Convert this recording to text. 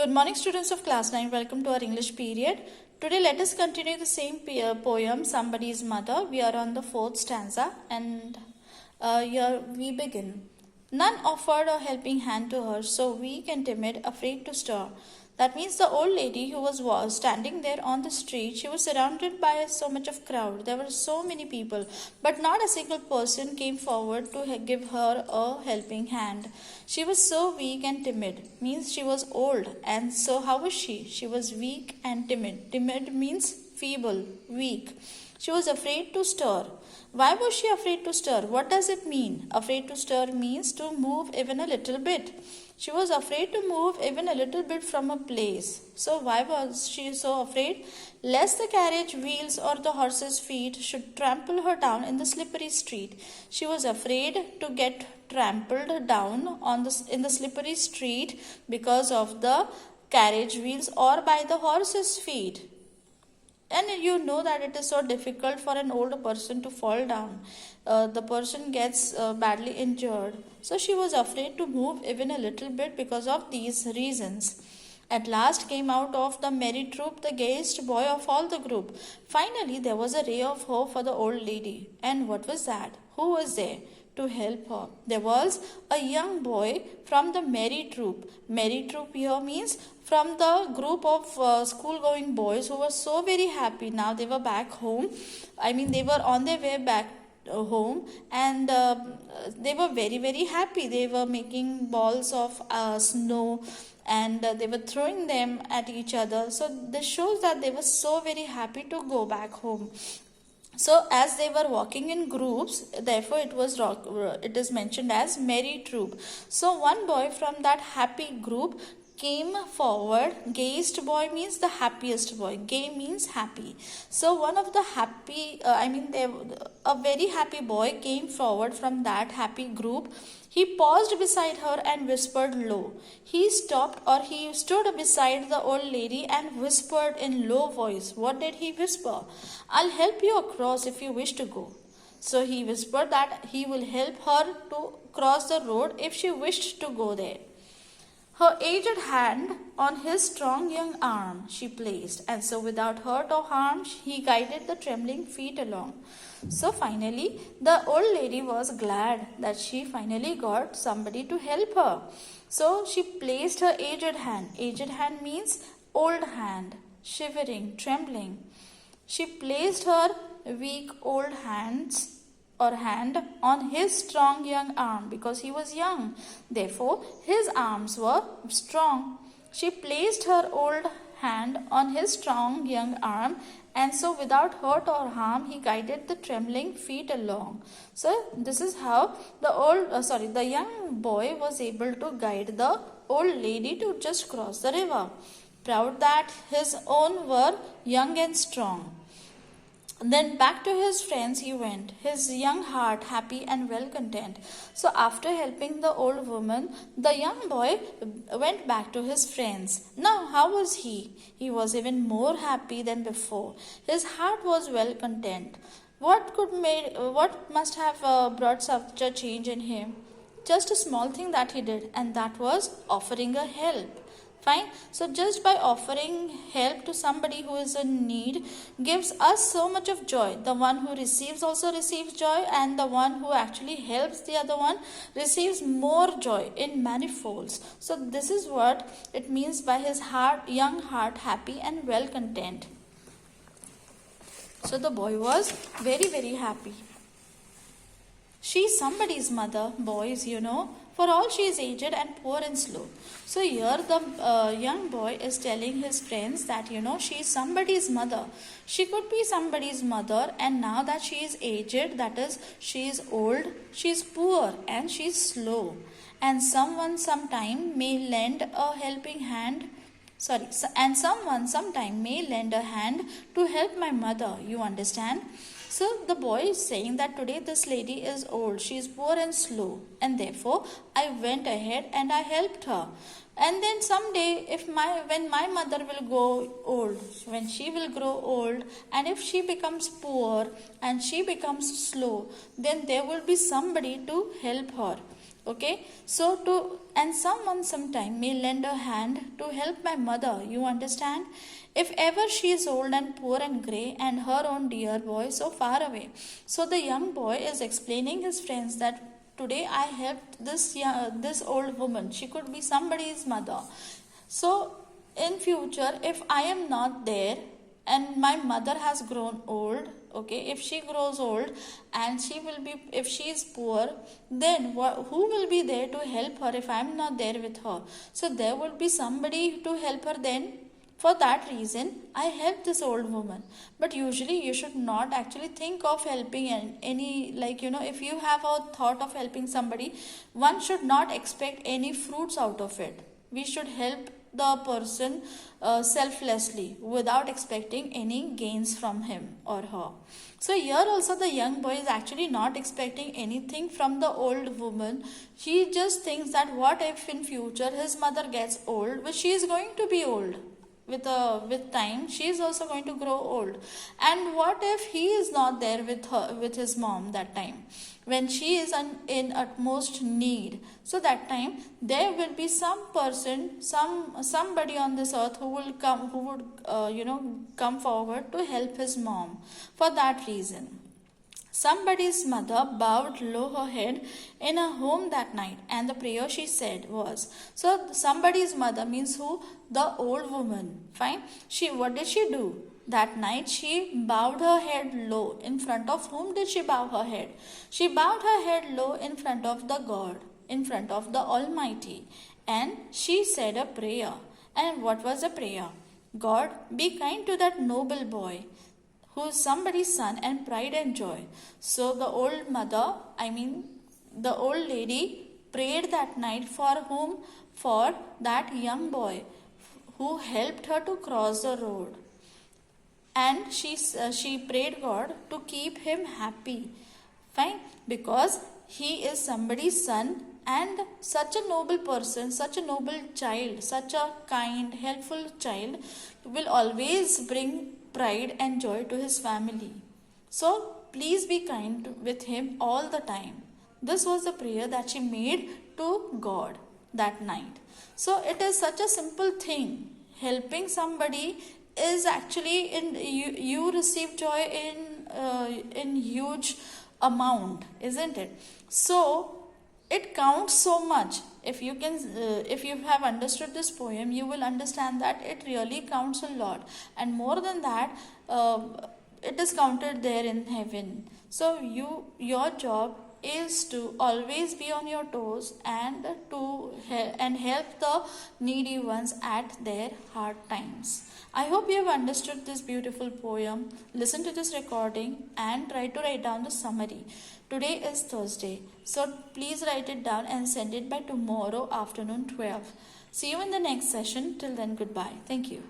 Good morning, students of class 9. Welcome to our English period. Today let us continue the same poem, Somebody's Mother. We are on the fourth stanza and here we begin. None offered a helping hand to her, so weak and timid, afraid to stir. That means the old lady who was standing there on the street, she was surrounded by so much of crowd. There were so many people, but not a single person came forward to give her a helping hand. She was so weak and timid, means she was old. And so how was she? She was weak and timid. Timid means feeble, weak. She was afraid to stir. Why was she afraid to stir? What does it mean? Afraid to stir means to move even a little bit. She was afraid to move even a little bit from a place. So why was she so afraid? Lest the carriage wheels or the horse's feet should trample her down in the slippery street. She was afraid to get trampled down in the slippery street because of the carriage wheels or by the horse's feet. And you know that it is so difficult for an older person to fall down. The person gets badly injured. So she was afraid to move even a little bit because of these reasons. At last came out of the merry troop the gayest boy of all the group. Finally, there was a ray of hope for the old lady. And what was that? Who was there to help her? There was a young boy from the merry troop. Merry troop here means from the group of school-going boys who were so very happy. Now they were back home. They were on their way back home, and they were very, very happy. They were making balls of snow, and they were throwing them at each other. So this shows that they were so very happy to go back home. So as they were walking in groups, therefore it is mentioned as merry troop. So one boy from that happy group came forward. Gayest boy means the happiest boy. Gay means happy. So one of the a very happy boy came forward from that happy group. He paused beside her and whispered low. He stood beside the old lady and whispered in low voice. What did he whisper? I'll help you across if you wish to go. So he whispered that he will help her to cross the road if she wished to go there. Her aged hand on his strong young arm she placed, and so without hurt or harm he guided the trembling feet along. So finally, the old lady was glad that she finally got somebody to help her. So she placed her aged hand. Aged hand means old hand, shivering, trembling. She placed her weak old hand on his strong young arm because he was young. Therefore, his arms were strong. She placed her old hand on his strong young arm, and so without hurt or harm he guided the trembling feet along. So this is how the young boy was able to guide the old lady to just cross the river, proud that his own were young and strong. Then back to his friends he went, his young heart happy and well content. So after helping the old woman, the young boy went back to his friends. Now how was he? He was even more happy than before. His heart was well content. What must have brought such a change in him? Just a small thing that he did, and that was offering a help. Fine. So just by offering help to somebody who is in need gives us so much of joy. The one who receives also receives joy, and the one who actually helps the other one receives more joy in manifolds. So this is what it means by his young heart happy and well content. So the boy was very, very happy. She's somebody's mother, boys, for all she is aged and poor and slow. So here the young boy is telling his friends that, she is somebody's mother. She could be somebody's mother, and now that she is aged, that is, she is old, she is poor, and she is slow. And someone sometime may lend a helping hand. And someone sometime may lend a hand to help my mother, you understand? So the boy is saying that today this lady is old, she is poor and slow, and therefore I went ahead and I helped her. And then someday when my mother will go old, when she will grow old, and if she becomes poor and she becomes slow, then there will be somebody to help her. Okay, so and someone sometime may lend a hand to help my mother, you understand? If ever she is old and poor and grey, and her own dear boy so far away. So the young boy is explaining his friends that today I helped this old woman. She could be somebody's mother. So in future, if I am not there and my mother has grown old, okay, if she grows old and she will be, if she is poor, then who will be there to help her if I am not there with her? So there will be somebody to help her then. For that reason, I help this old woman. But usually, you should not actually think of helping any, like, if you have a thought of helping somebody, one should not expect any fruits out of it. We should help the person selflessly without expecting any gains from him or her. So here also the young boy is actually not expecting anything from the old woman. He just thinks that what if in future his mother gets old, which she is going to be old. With time she is also going to grow old, and what if he is not there with his mom that time when she is in utmost need? So that time there will be some person, somebody on this earth who would come forward to help his mom. For that reason, somebody's mother bowed low her head in her home that night, and the prayer she said was, so somebody's mother means who? The old woman. Fine. What did she do? That night she bowed her head low. In front of whom did she bow her head? She bowed her head low in front of the God, in front of the Almighty, and she said a prayer. And what was the prayer? God, be kind to that noble boy, who is somebody's son and pride and joy. So the old mother, the old lady prayed that night for whom? For that young boy who helped her to cross the road. And she prayed God to keep him happy. Fine, because he is somebody's son and such a noble person, such a noble child, such a kind, helpful child will always bring pride and joy to his family. So please be kind with him all the time. This was the prayer that she made to God that night. So it is such a simple thing. Helping somebody is actually you receive joy in huge amount, isn't it? So it counts so much. If you have understood this poem, you will understand that it really counts a lot, and more than that, it is counted there in heaven. So your job is to always be on your toes and help the needy ones at their hard times. I hope you have understood this beautiful poem. Listen to this recording and try to write down the summary. Today is Thursday, so please write it down and send it by tomorrow afternoon 12. See you in the next session. Till then, goodbye. Thank you.